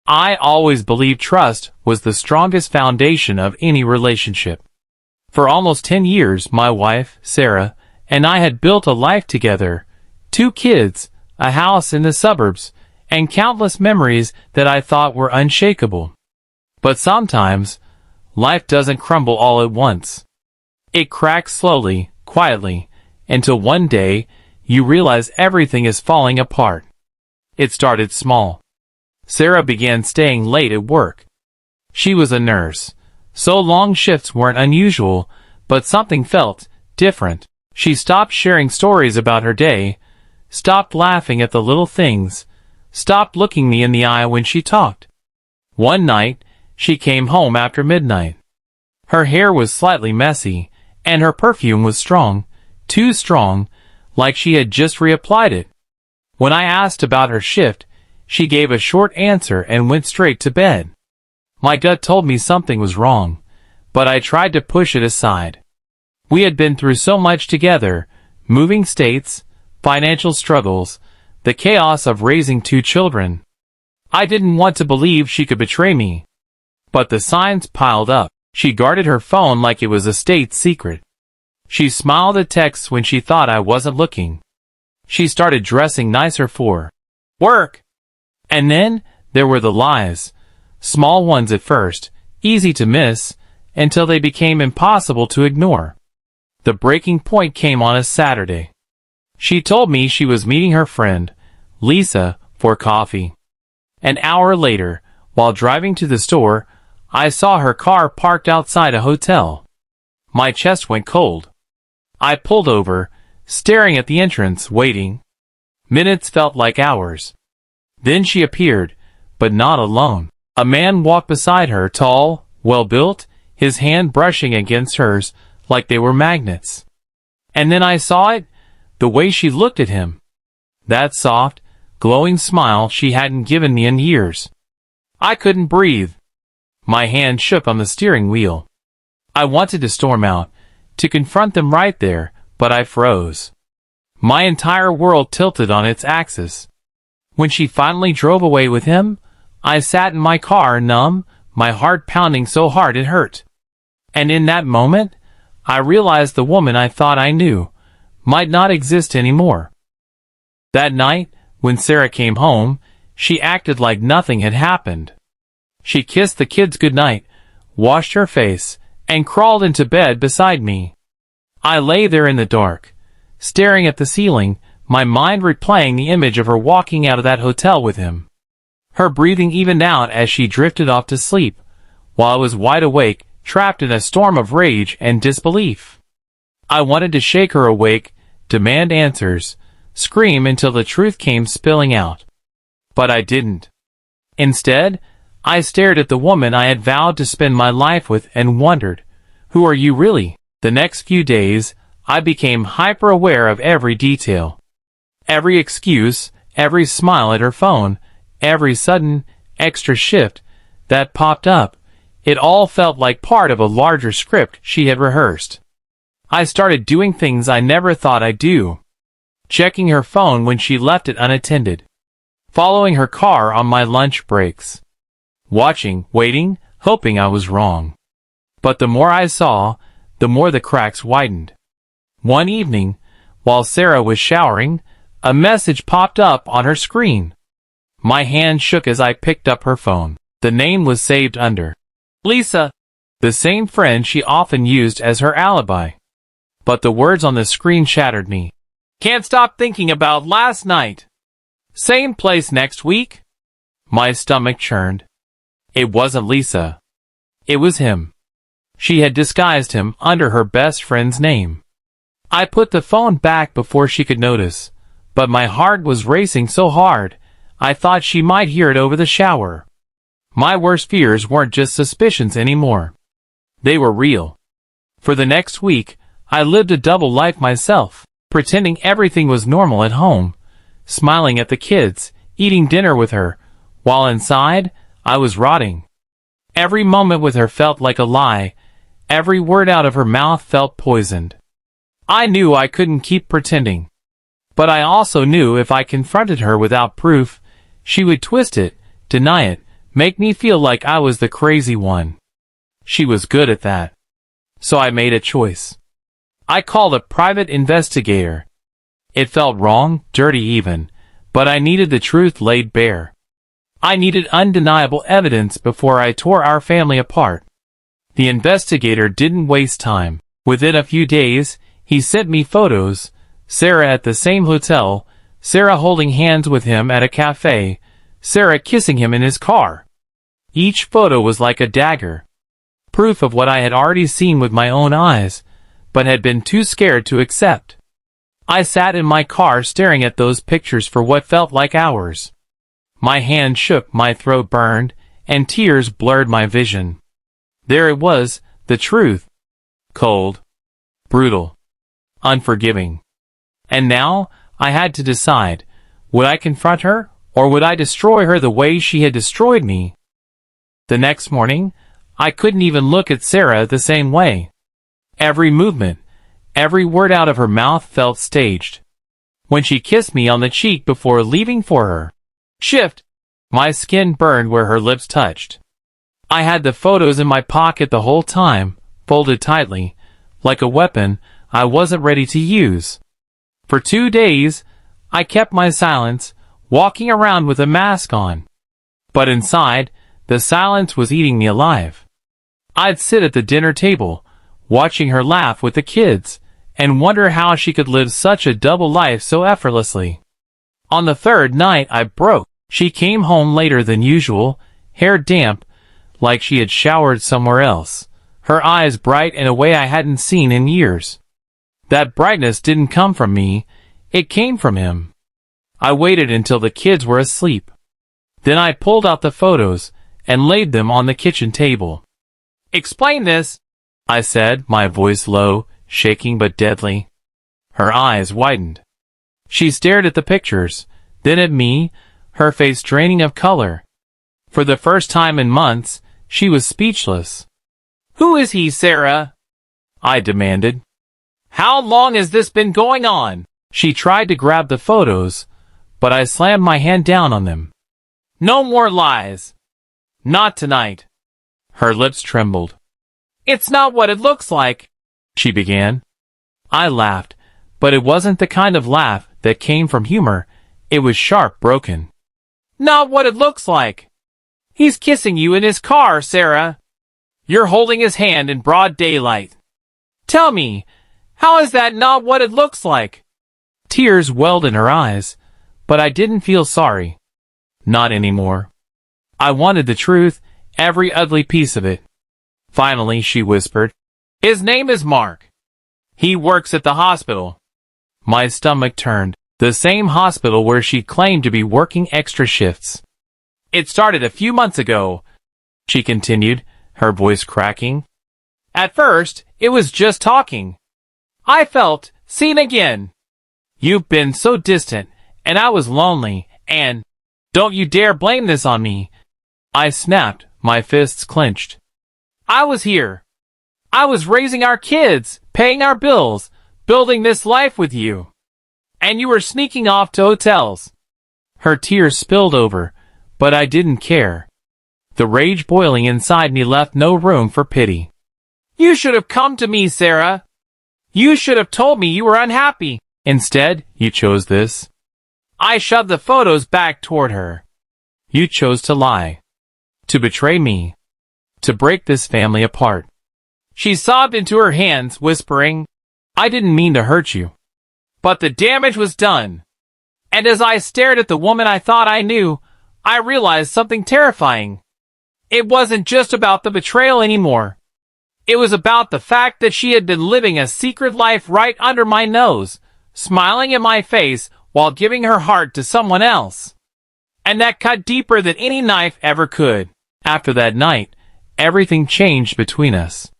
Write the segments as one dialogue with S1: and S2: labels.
S1: I always believed trust was the strongest foundation of any relationship. For almost 10 years, my wife, Sarah, and I had built a life together, 2 kids, a house in the suburbs, and countless memories that I thought were unshakable. But sometimes, life doesn't crumble all at once. It cracks slowly, quietly, until one day, you realize everything is falling apart. It started small. Sarah began staying late at work. She was a nurse, so long shifts weren't unusual, but something felt different. She stopped sharing stories about her day, stopped laughing at the little things, stopped looking me in the eye when she talked. One night, she came home after midnight. Her hair was slightly messy, and her perfume was strong, too strong, like she had just reapplied it. When I asked about her shift, she gave a short answer and went straight to bed. My gut told me something was wrong, but I tried to push it aside. We had been through so much together, moving states, financial struggles, the chaos of raising 2 children. I didn't want to believe she could betray me. But the signs piled up. She guarded her phone like it was a state secret. She smiled at texts when she thought I wasn't looking. She started dressing nicer for work. And then, there were the lies. Small ones at first, easy to miss, until they became impossible to ignore. The breaking point came on a Saturday. She told me she was meeting her friend, Lisa, for coffee. An hour later, while driving to the store, I saw her car parked outside a hotel. My chest went cold. I pulled over, staring at the entrance, waiting. Minutes felt like hours. Then she appeared, but not alone. A man walked beside her, tall, well-built, his hand brushing against hers like they were magnets. And then I saw it, the way she looked at him. That soft, glowing smile she hadn't given me in years. I couldn't breathe. My hand shook on the steering wheel. I wanted to storm out, to confront them right there, but I froze. My entire world tilted on its axis. When she finally drove away with him, I sat in my car numb, my heart pounding so hard it hurt. And in that moment, I realized the woman I thought I knew might not exist anymore. That night, when Sarah came home, she acted like nothing had happened. She kissed the kids goodnight, washed her face, and crawled into bed beside me. I lay there in the dark, staring at the ceiling, my mind replaying the image of her walking out of that hotel with him. Her breathing evened out as she drifted off to sleep, while I was wide awake, trapped in a storm of rage and disbelief. I wanted to shake her awake, demand answers, scream until the truth came spilling out. But I didn't. Instead, I stared at the woman I had vowed to spend my life with and wondered, who are you really? The next few days, I became hyper-aware of every detail. Every excuse, every smile at her phone, every sudden, extra shift that popped up, it all felt like part of a larger script she had rehearsed. I started doing things I never thought I'd do. Checking her phone when she left it unattended. Following her car on my lunch breaks. Watching, waiting, hoping I was wrong. But the more I saw, the more the cracks widened. One evening, while Sarah was showering, a message popped up on her screen. My hand shook as I picked up her phone. The name was saved under Lisa, the same friend she often used as her alibi. But the words on the screen shattered me. Can't stop thinking about last night. Same place next week? My stomach churned. It wasn't Lisa. It was him. She had disguised him under her best friend's name. I put the phone back before she could notice, but my heart was racing so hard, I thought she might hear it over the shower. My worst fears weren't just suspicions anymore. They were real. For the next week, I lived a double life myself, pretending everything was normal at home, smiling at the kids, eating dinner with her, while inside, I was rotting. Every moment with her felt like a lie. Every word out of her mouth felt poisoned. I knew I couldn't keep pretending. But I also knew if I confronted her without proof, she would twist it, deny it, make me feel like I was the crazy one. She was good at that. So I made a choice. I called a private investigator. It felt wrong, dirty even, but I needed the truth laid bare. I needed undeniable evidence before I tore our family apart. The investigator didn't waste time. Within a few days, he sent me photos, Sarah at the same hotel, Sarah holding hands with him at a cafe, Sarah kissing him in his car. Each photo was like a dagger. Proof of what I had already seen with my own eyes, but had been too scared to accept. I sat in my car staring at those pictures for what felt like hours. My hand shook, my throat burned, and tears blurred my vision. There it was, the truth. Cold. Brutal. Unforgiving. And now, I had to decide, would I confront her, or would I destroy her the way she had destroyed me? The next morning, I couldn't even look at Sarah the same way. Every movement, every word out of her mouth felt staged. When she kissed me on the cheek before leaving for her shift, my skin burned where her lips touched. I had the photos in my pocket the whole time, folded tightly, like a weapon I wasn't ready to use. For 2 days, I kept my silence, walking around with a mask on. But inside, the silence was eating me alive. I'd sit at the dinner table, watching her laugh with the kids, and wonder how she could live such a double life so effortlessly. On the third night I broke. She came home later than usual, hair damp, like she had showered somewhere else, her eyes bright in a way I hadn't seen in years. That brightness didn't come from me, it came from him. I waited until the kids were asleep. Then I pulled out the photos and laid them on the kitchen table. "Explain this," I said, my voice low, shaking but deadly. Her eyes widened. She stared at the pictures, then at me, her face draining of color. For the first time in months, she was speechless. "Who is he, Sarah?" I demanded. "How long has this been going on?" She tried to grab the photos, but I slammed my hand down on them. "No more lies. Not tonight." Her lips trembled. "It's not what it looks like," she began. I laughed, but it wasn't the kind of laugh that came from humor. It was sharp, broken. "Not what it looks like. He's kissing you in his car, Sarah. You're holding his hand in broad daylight. Tell me, how is that not what it looks like?" Tears welled in her eyes, but I didn't feel sorry. Not anymore. I wanted the truth, every ugly piece of it. Finally, she whispered, "His name is Mark. He works at the hospital." My stomach turned. The same hospital where she claimed to be working extra shifts. "It started a few months ago," she continued, her voice cracking. "At first, it was just talking. I felt seen again. You've been so distant, and I was lonely, and don't you dare blame this on me." I snapped, my fists clenched. "I was here. I was raising our kids, paying our bills, building this life with you. And you were sneaking off to hotels." Her tears spilled over, but I didn't care. The rage boiling inside me left no room for pity. "You should have come to me, Sarah. You should have told me you were unhappy. Instead, you chose this." I shoved the photos back toward her. "You chose to lie. To betray me. To break this family apart." She sobbed into her hands, whispering, "I didn't mean to hurt you. But the damage was done." And as I stared at the woman I thought I knew, I realized something terrifying. It wasn't just about the betrayal anymore. It was about the fact that she had been living a secret life right under my nose, smiling in my face while giving her heart to someone else. And that cut deeper than any knife ever could. After that night, everything changed between us.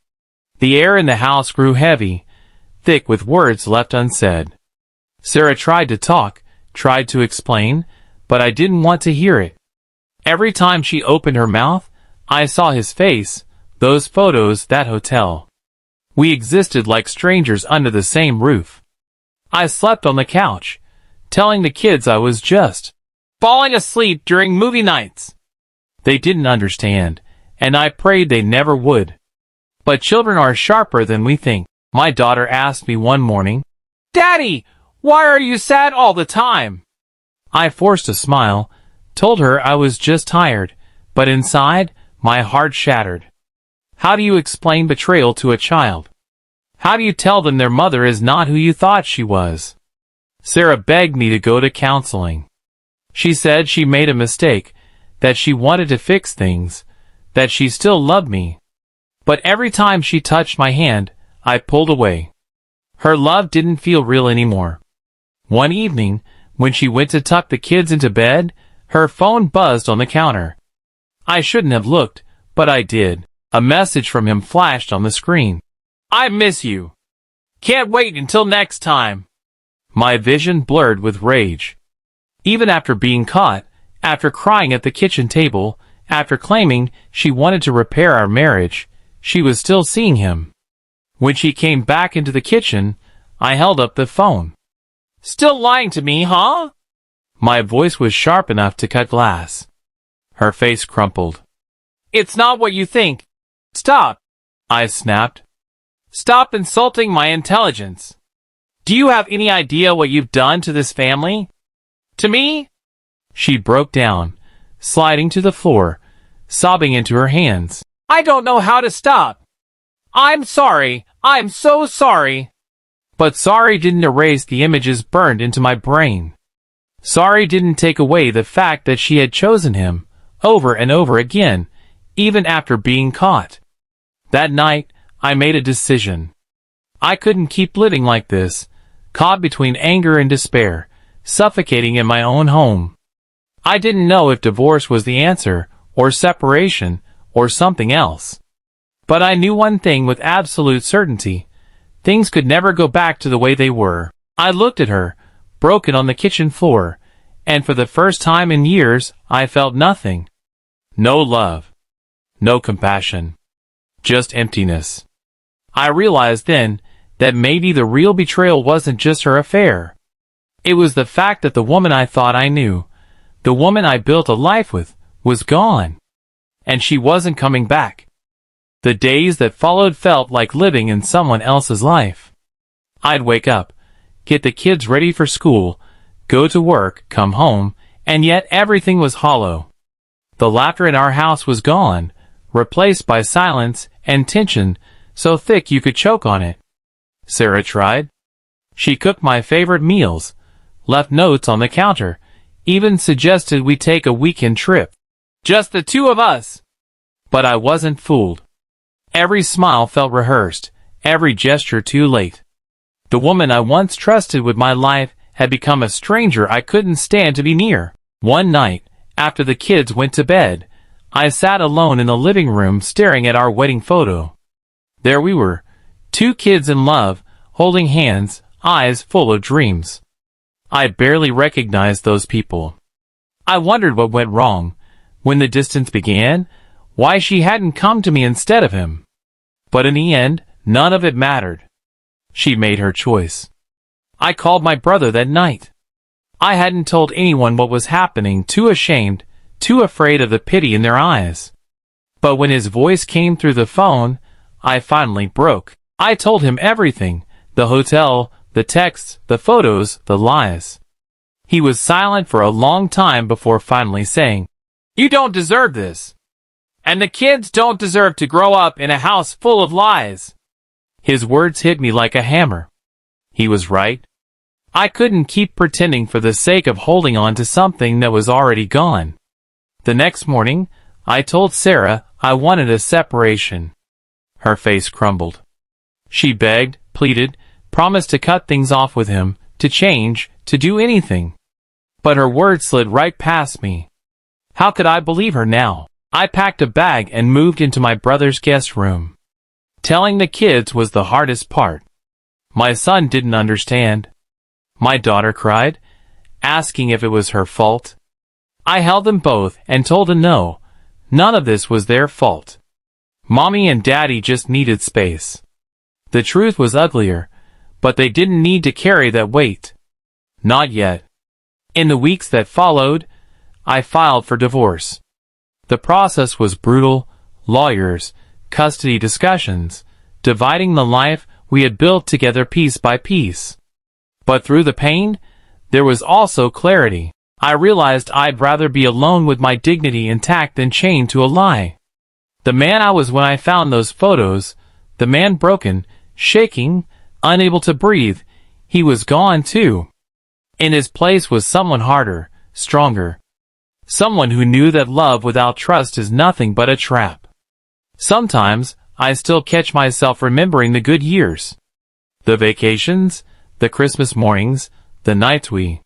S1: The air in the house grew heavy, thick with words left unsaid. Sarah tried to talk, tried to explain, but I didn't want to hear it. Every time she opened her mouth, I saw his face, those photos, that hotel. We existed like strangers under the same roof. I slept on the couch, telling the kids I was just falling asleep during movie nights. They didn't understand, and I prayed they never would. But children are sharper than we think. My daughter asked me one morning, "Daddy, why are you sad all the time?" I forced a smile, told her I was just tired, but inside, my heart shattered. How do you explain betrayal to a child? How do you tell them their mother is not who you thought she was? Sarah begged me to go to counseling. She said she made a mistake, that she wanted to fix things, that she still loved me. But every time she touched my hand, I pulled away. Her love didn't feel real anymore. One evening, when she went to tuck the kids into bed, her phone buzzed on the counter. I shouldn't have looked, but I did. A message from him flashed on the screen. "I miss you. Can't wait until next time." My vision blurred with rage. Even after being caught, after crying at the kitchen table, after claiming she wanted to repair our marriage, she was still seeing him. When she came back into the kitchen, I held up the phone. "Still lying to me, huh?" My voice was sharp enough to cut glass. Her face crumpled. "It's not what you think. Stop," I snapped. "Stop insulting my intelligence. Do you have any idea what you've done to this family? To me?" She broke down, sliding to the floor, sobbing into her hands. "I don't know how to stop. I'm sorry. I'm so sorry." But sorry didn't erase the images burned into my brain. Sorry didn't take away the fact that she had chosen him, over and over again, even after being caught. That night, I made a decision. I couldn't keep living like this, caught between anger and despair, suffocating in my own home. I didn't know if divorce was the answer, or separation, or something else. But I knew one thing with absolute certainty. Things could never go back to the way they were. I looked at her, broken on the kitchen floor, and for the first time in years, I felt nothing. No love. No compassion. Just emptiness. I realized then that maybe the real betrayal wasn't just her affair. It was the fact that the woman I thought I knew, the woman I built a life with, was gone. And she wasn't coming back. The days that followed felt like living in someone else's life. I'd wake up, get the kids ready for school, go to work, come home, and yet everything was hollow. The laughter in our house was gone, replaced by silence and tension so thick you could choke on it. Sarah tried. She cooked my favorite meals, left notes on the counter, even suggested we take a weekend trip. Just the two of us. But I wasn't fooled. Every smile felt rehearsed, every gesture too late. The woman I once trusted with my life had become a stranger I couldn't stand to be near. One night, after the kids went to bed, I sat alone in the living room staring at our wedding photo. There we were, two kids in love, holding hands, eyes full of dreams. I barely recognized those people. I wondered what went wrong, when the distance began, why she hadn't come to me instead of him. But in the end, none of it mattered. She made her choice. I called my brother that night. I hadn't told anyone what was happening, too ashamed, too afraid of the pity in their eyes. But when his voice came through the phone, I finally broke. I told him everything, the hotel, the texts, the photos, the lies. He was silent for a long time before finally saying, "You don't deserve this. And the kids don't deserve to grow up in a house full of lies." His words hit me like a hammer. He was right. I couldn't keep pretending for the sake of holding on to something that was already gone. The next morning, I told Sarah I wanted a separation. Her face crumbled. She begged, pleaded, promised to cut things off with him, to change, to do anything. But her words slid right past me. How could I believe her now? I packed a bag and moved into my brother's guest room. Telling the kids was the hardest part. My son didn't understand. My daughter cried, asking if it was her fault. I held them both and told them no, none of this was their fault. Mommy and Daddy just needed space. The truth was uglier, but they didn't need to carry that weight. Not yet. In the weeks that followed, I filed for divorce. The process was brutal: lawyers, custody discussions, dividing the life we had built together piece by piece. But through the pain, there was also clarity. I realized I'd rather be alone with my dignity intact than chained to a lie. The man I was when I found those photos, the man broken, shaking, unable to breathe, he was gone too. In his place was someone harder, stronger. Someone who knew that love without trust is nothing but a trap. Sometimes, I still catch myself remembering the good years. The vacations, the Christmas mornings, the nights we